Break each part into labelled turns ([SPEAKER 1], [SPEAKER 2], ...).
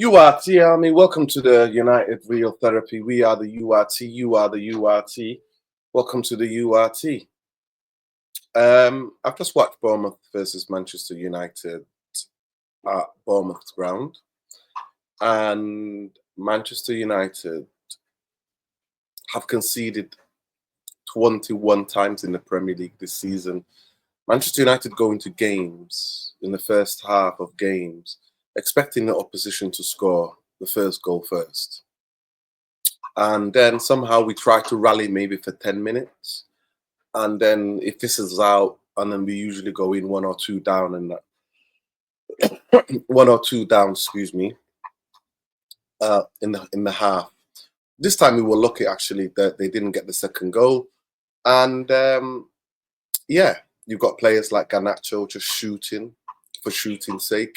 [SPEAKER 1] URT Army, welcome to the United Real Therapy. We are the URT, you are the URT. Welcome to the URT. I've just watched Bournemouth versus Manchester United at Bournemouth's ground. And Manchester United have conceded 21 times in the Premier League this season. Manchester United go into games, in the first half of games, expecting the opposition to score the first goal first. And then somehow we try to rally maybe for 10 minutes. And then it fizzles out, and then we usually go in 1 or 2 down, and that 1 or 2 down, in the half. This time we were lucky actually that they didn't get the second goal. And yeah, you've got players like Garnacho just shooting for shooting's sake.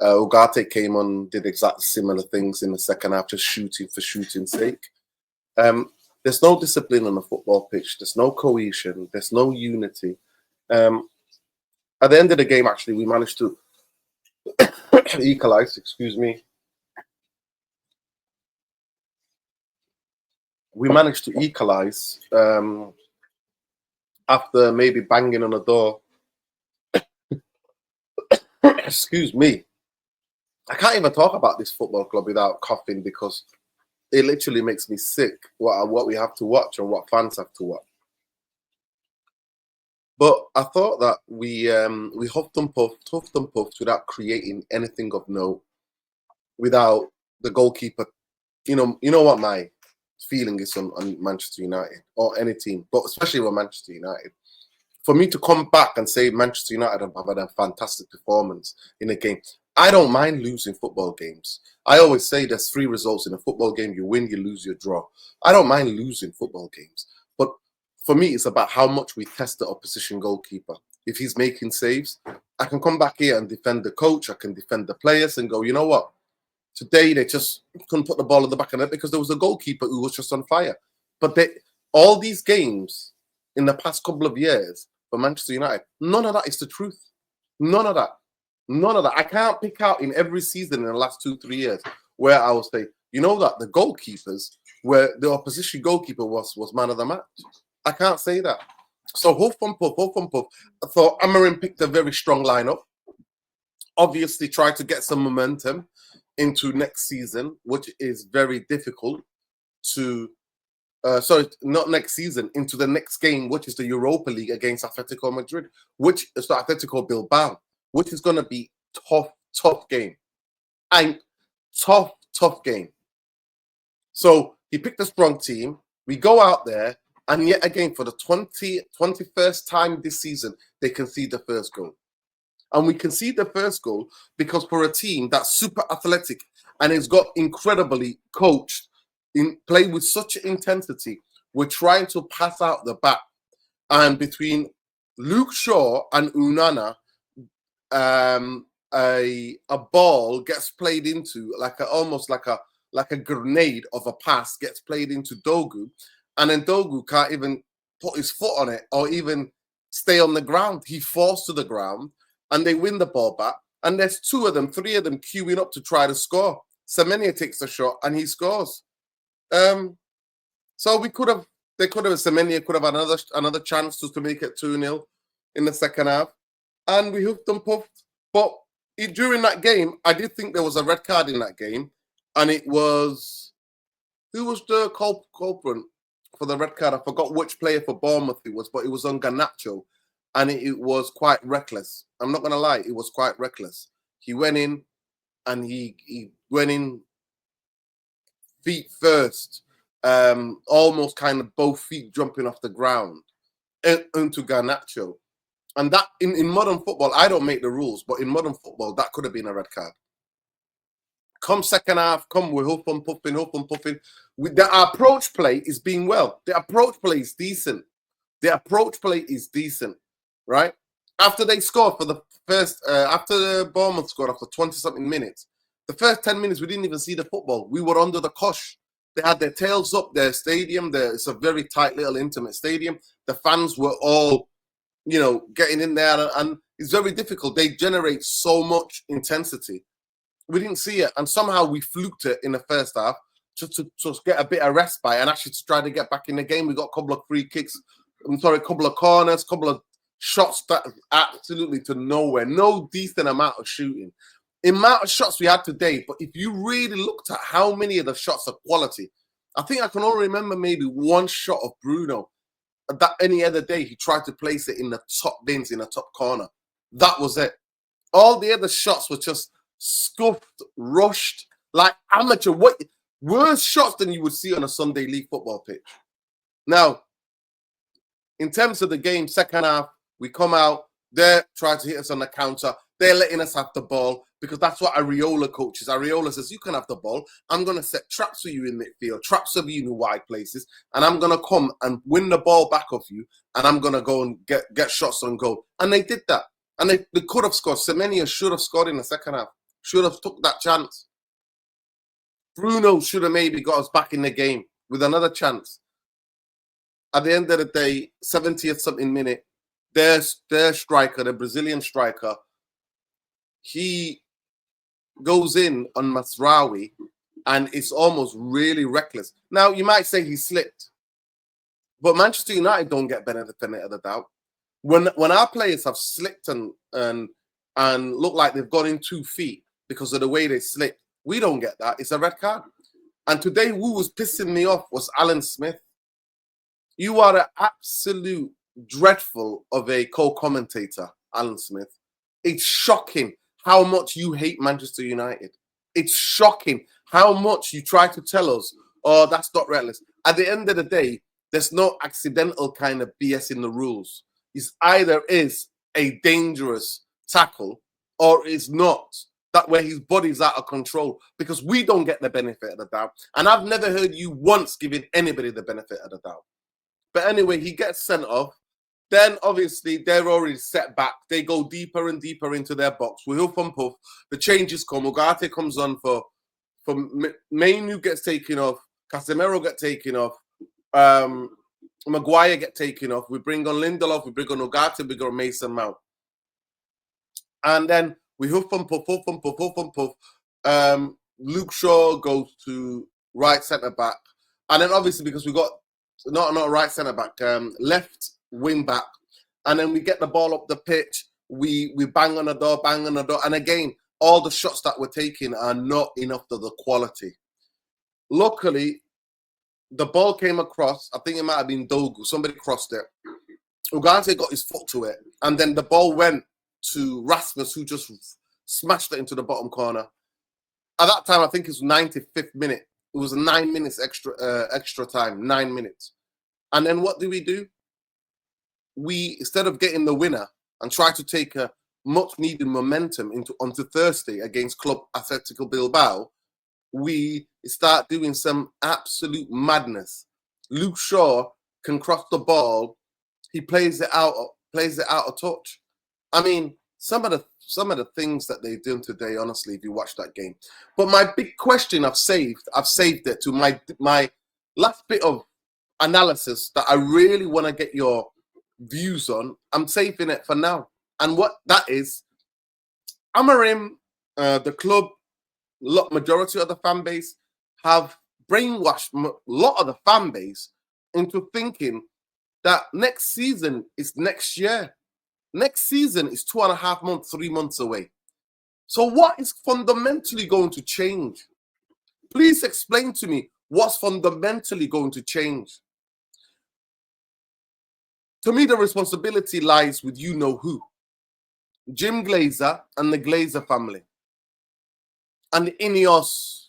[SPEAKER 1] Ugarte came on, did exactly similar things in the second half, just shooting for shooting's sake. There's no discipline on the football pitch. There's no cohesion. There's no unity. At the end of the game, actually, we managed to equalize. We managed to equalize after maybe banging on the door. Excuse me. I can't even talk about this football club without coughing because it literally makes me sick what we have to watch and what fans have to watch. But I thought that we huffed and puffed without creating anything of note, without the goalkeeper. You know what my feeling is on Manchester United or any team, but especially with Manchester United. For me to come back and say Manchester United have had a fantastic performance in a game, I don't mind losing football games. I always say there's 3 results in a football game: you win, you lose, you draw. I don't mind losing football games, but for me, it's about how much we test the opposition goalkeeper. If he's making saves, I can come back here and defend the coach. I can defend the players and go, you know what? Today they just couldn't put the ball in the back of it because there was a goalkeeper who was just on fire. But all these games in the past couple of years for Manchester United, none of that is the truth. None of that. None of that. I can't pick out in every season in the last 2-3 years where I will say, you know that the goalkeepers, where the opposition goalkeeper was man of the match. I can't say that. So huff and puff. I thought Amarim picked a very strong lineup. Obviously tried to get some momentum into next season, which is very difficult to sorry, not next season, into the next game, which is the Europa League against Atletico Madrid, which is the Atletico Bilbao, which is going to be tough game. And tough game. So he picked a strong team. We go out there, and yet again, for the 21st time this season, they concede the first goal. And we concede the first goal because for a team that's super athletic and has got incredibly coached, play with such intensity, we're trying to pass out the back. And between Luke Shaw and Unana, a ball gets played into almost like a grenade of a pass gets played into Dogu, and then Dogu can't even put his foot on it or even stay on the ground. He falls to the ground, and they win the ball back. And there's 3 of them queuing up to try to score. Semenya takes a shot and he scores. So Semenya could have another chance to make it 2-0 in the second half, and we hoofed and puffed. But during that game, I did think there was a red card in that game, and it was, who was the culprit for the red card? I forgot which player for Bournemouth it was, but it was on Garnacho, and it was quite reckless. I'm not going to lie, it was quite reckless. He went in, and he went in feet first, almost kind of both feet jumping off the ground into Garnacho. And that, in modern football, I don't make the rules, but in modern football, that could have been a red card. Come second half, we're huff and puffing. The approach play is being well. The approach play is decent. Right? After they scored for the first, after the Bournemouth scored after 20-something minutes, the first 10 minutes, we didn't even see the football. We were under the cosh. They had their tails up, their stadium. It's a very tight little intimate stadium. The fans were all, getting in there, and it's very difficult. They generate so much intensity. We didn't see it, and somehow we fluked it in the first half just to get a bit of respite and actually to try to get back in the game. We got a couple of free kicks. A couple of corners, couple of shots that absolutely to nowhere. No decent amount of shooting. The amount of shots we had today, but if you really looked at how many of the shots are quality, I think I can only remember maybe one shot of Bruno. That any other day he tried to place it in the top bins in the top corner. That was it. All the other shots were just scuffed, rushed, like amateur. What worse shots than you would see on a Sunday league football pitch. Now, in terms of the game, second half, we come out, they're trying to hit us on the counter. They're letting us have the ball because that's what Areola coaches. Areola says, you can have the ball. I'm going to set traps for you in midfield, traps for you in wide places, and I'm going to come and win the ball back off you, and I'm going to go and get shots on goal. And they did that. And they could have scored. Semenya should have scored in the second half. Should have took that chance. Bruno should have maybe got us back in the game with another chance. At the end of the day, 70th something minute, their striker, the Brazilian striker, he goes in on Masraoui, and it's almost really reckless. Now, you might say he slipped, but Manchester United don't get benefit of the doubt. When our players have slipped and look like they've gone in 2 feet because of the way they slipped, we don't get that. It's a red card. And today, who was pissing me off was Alan Smith. You are an absolute dreadful of a co-commentator, Alan Smith. It's shocking how much you hate Manchester United. It's shocking how much you try to tell us, oh, that's not reckless. At the end of the day, there's no accidental kind of BS in the rules. It's either is a dangerous tackle or is not. That where his body's out of control, because we don't get the benefit of the doubt. And I've never heard you once giving anybody the benefit of the doubt. But anyway, he gets sent off. Then, obviously, they're already set back. They go deeper and deeper into their box. We hoof and puff. The changes come. Ugarte comes on for Mainu gets taken off. Casemiro gets taken off. Maguire get taken off. We bring on Lindelof. We bring on Ugarte. We bring on Mason Mount. And then we hoof and puff, hoof and puff, hoof and puff. Luke Shaw goes to right centre-back. And then, obviously, because we got not right centre-back, left wing back, and then we get the ball up the pitch, we bang on the door, and again, all the shots that we're taking are not enough to the quality. Luckily, the ball came across, I think it might have been Dogu, somebody crossed it. Ugarte got his foot to it, and then the ball went to Rasmus, who just smashed it into the bottom corner. At that time, I think it was 95th minute. It was 9 minutes extra time, 9 minutes. And then what do? We, instead of getting the winner and try to take a much needed momentum onto Thursday against Club Atletico Bilbao, we start doing some absolute madness. Luke Shaw can cross the ball. He plays it out of touch. I mean, some of the things that they're doing today, honestly, if you watch that game. But my big question I've saved it to my last bit of analysis that I really want to get your views on. I'm saving it for now. And what that is, Amorim, the club, majority of the fan base have brainwashed a lot of the fan base into thinking that next season is next year. Next season is 2.5 months, 3 months away. So what is fundamentally going to change? Please explain to me what's fundamentally going to change. To me, the responsibility lies with you-know-who. Jim Glazer and the Glazer family. And the Ineos.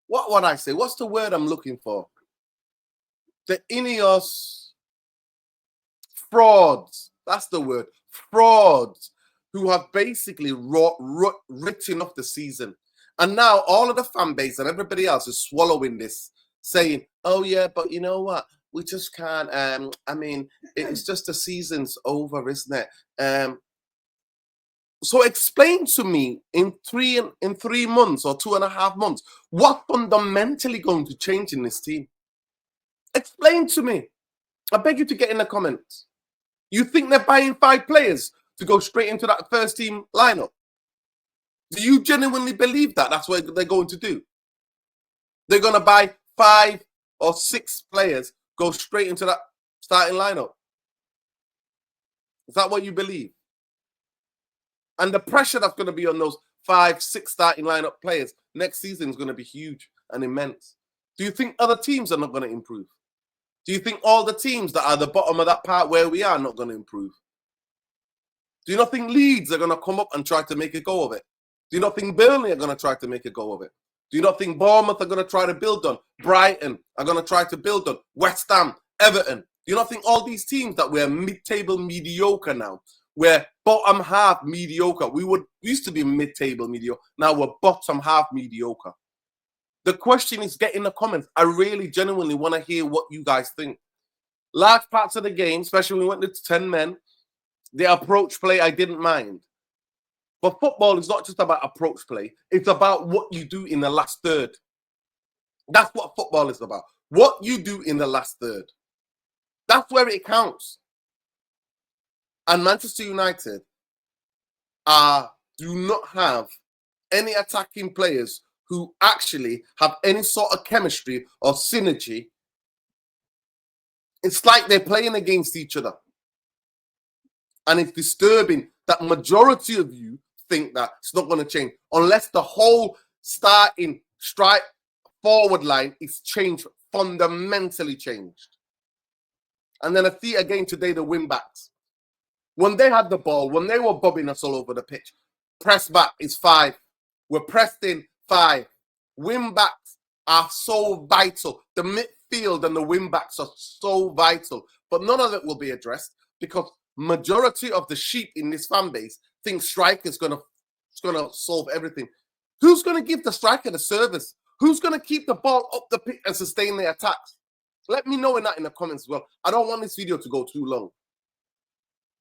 [SPEAKER 1] What would I say? What's the word I'm looking for? The Ineos frauds. That's the word. Frauds who have basically written off the season. And now all of the fan base and everybody else is swallowing this, saying, oh, yeah, but you know what? We just can't. I mean, it's just the season's over, isn't it? So explain to me in 3 months or 2.5 months, what fundamentally going to change in this team? Explain to me. I beg you to get in the comments. You think they're buying 5 players to go straight into that first team lineup? Do you genuinely believe that that's what they're going to do? They're going to buy 5 or 6 players, go straight into that starting lineup? Is that what you believe? And the pressure that's going to be on those 5, 6 starting lineup players next season is going to be huge and immense. Do you think other teams are not going to improve? Do you think all the teams that are at the bottom of that part where we are not going to improve? Do you not think Leeds are going to come up and try to make a go of it? Do you not think Burnley are going to try to make a go of it? Do you not think Bournemouth are going to try to build on? Brighton are going to try to build on? West Ham, Everton. Do you not think all these teams that we're mid-table mediocre now, we're bottom half mediocre. We used to be mid-table mediocre. Now we're bottom half mediocre. The question is, get in the comments. I really genuinely want to hear what you guys think. Large parts of the game, especially when we went to 10 men, the approach play I didn't mind. But football is not just about approach play. It's about what you do in the last third. That's what football is about. What you do in the last third. That's where it counts. And Manchester United do not have any attacking players who actually have any sort of chemistry or synergy. It's like they're playing against each other. And it's disturbing that majority of you think that it's not going to change unless the whole starting strike forward line is changed, fundamentally changed. And then I see again today the wing backs. When they had the ball, when they were bobbing us all over the pitch, press back is 5. We're pressed in 5. Wing backs are so vital. The midfield and the wing backs are so vital. But none of it will be addressed because majority of the sheep in this fan base think striker is going to solve everything. Who's going to give the striker the service? Who's going to keep the ball up the pitch and sustain the attacks? Let me know in the comments as well. I don't want this video to go too long.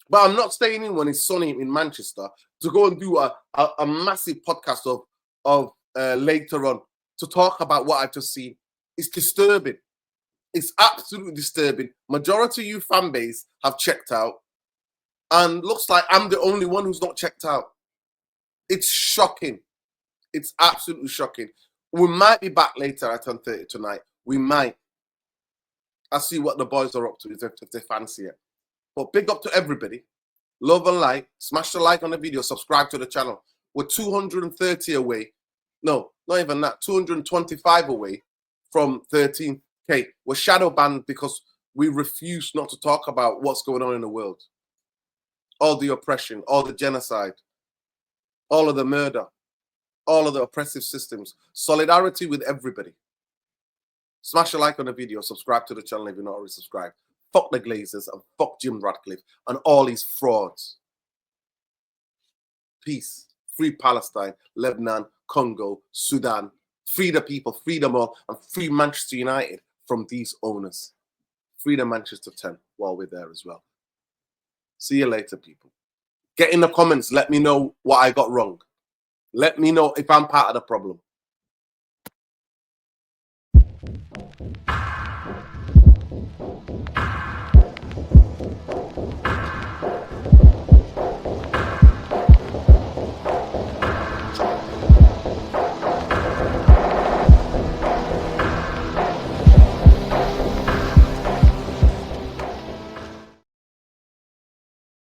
[SPEAKER 1] But I'm not staying in when it's sunny in Manchester to go and do a massive podcast of later on to talk about what I've just seen. It's disturbing. It's absolutely disturbing. Majority of you fan base have checked out. And looks like I'm the only one who's not checked out. It's shocking. It's absolutely shocking. We might be back later at 10:30 tonight. We might. I'll see what the boys are up to if they fancy it. But big up to everybody. Love and like. Smash the like on the video. Subscribe to the channel. We're 230 away. No, not even that. 225 away from 13K. We're shadow banned because we refuse not to talk about what's going on in the world. All the oppression, all the genocide, all of the murder, all of the oppressive systems. Solidarity with everybody. Smash a like on the video. Subscribe to the channel if you're not already subscribed. Fuck the Glazers and fuck Jim Ratcliffe and all these frauds. Peace. Free Palestine, Lebanon, Congo, Sudan. Free the people, free them all, and free Manchester United from these owners. Free the Manchester 10 while we're there as well. See you later, people. Get in the comments. Let me know what I got wrong. Let me know if I'm part of the problem.